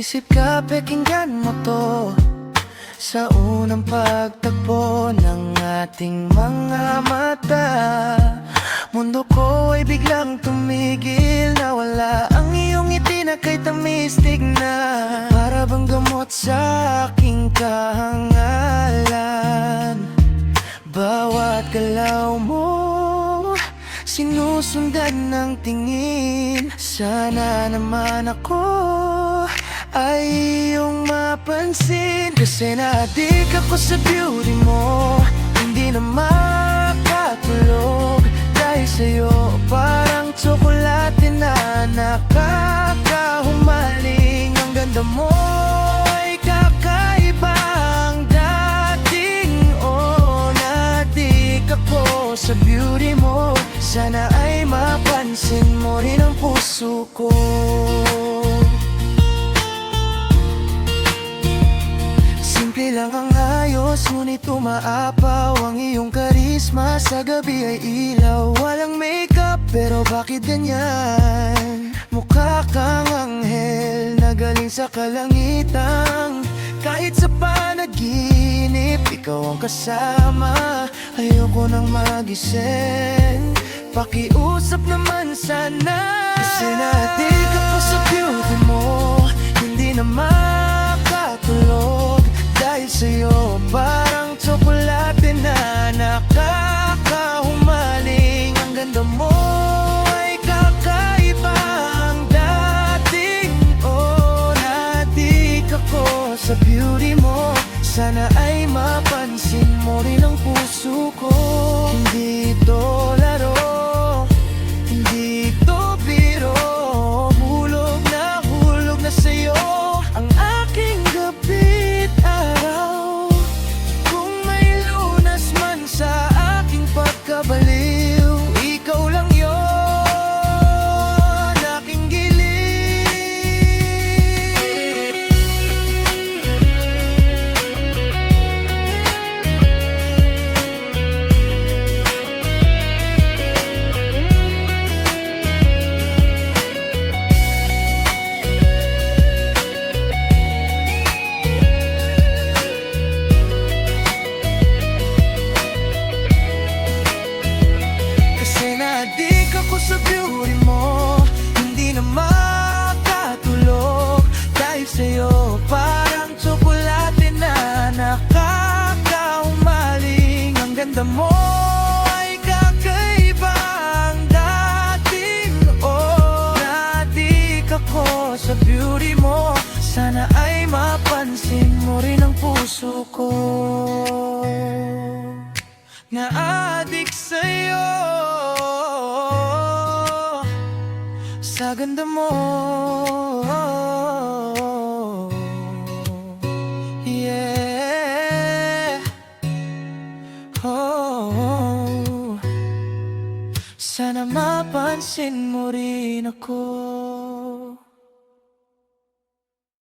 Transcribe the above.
Isip ka, pakinggan mo to. Sa unang pagtagpo ng ating mga mata, mundo ko ay biglang tumigil. Nawala ang iyong ngiti na kay tamistig na, para bang gamot sa aking kahangalan. Bawat galaw mo sinusundan ng tingin. Sana naman ako ay iyong mapansin, kasi na-addict ako sa beauty mo. Hindi na makatulog dahil sa'yo. Parang tsokolate na nakakahumaling. Ang ganda mo ay kakaiba. Ang dating na-addict ako sa beauty mo. Sana ay mapansin mo rin ang puso ko. Simple lang ang ayos, ngunit umaapaw ang iyong karisma. Sa gabi ay ilaw, walang makeup, pero bakit ganyan? Mukha kang anghel na galing sa kalangitan. Kahit sa panaginip, ikaw ang kasama. Ayoko nang magising, pakiusap naman sana. Kasi na-addict ako sa beauty mo. Hindi na makatulog dahil sa'yo. Parang tsokolate na nakakahumaling. Ang ganda mo ay kakaiba. Ang dating na-addict ako sa beauty mo. Sana ay mapansin mo rin ang puso ko. Hindi ito laro, hindi ito biro. Hulog na sa'yo ang aking gabi't araw. Kung may lunas man sa aking pagkabaliw, ikaw lang yon, aking gilig. Na-addict ako sa beauty mo. Hindi na makatulog dahil sa'yo. Parang tsokolate na nakakahumaling. Ang ganda mo ay kakaiba. Ang dating na-addict ako sa beauty mo. Sana ay mapansin mo rin ang puso ko. Na-addict sa'yo, sa ganda mo. Yeah. Oh. Sana mapansin mo rin ako.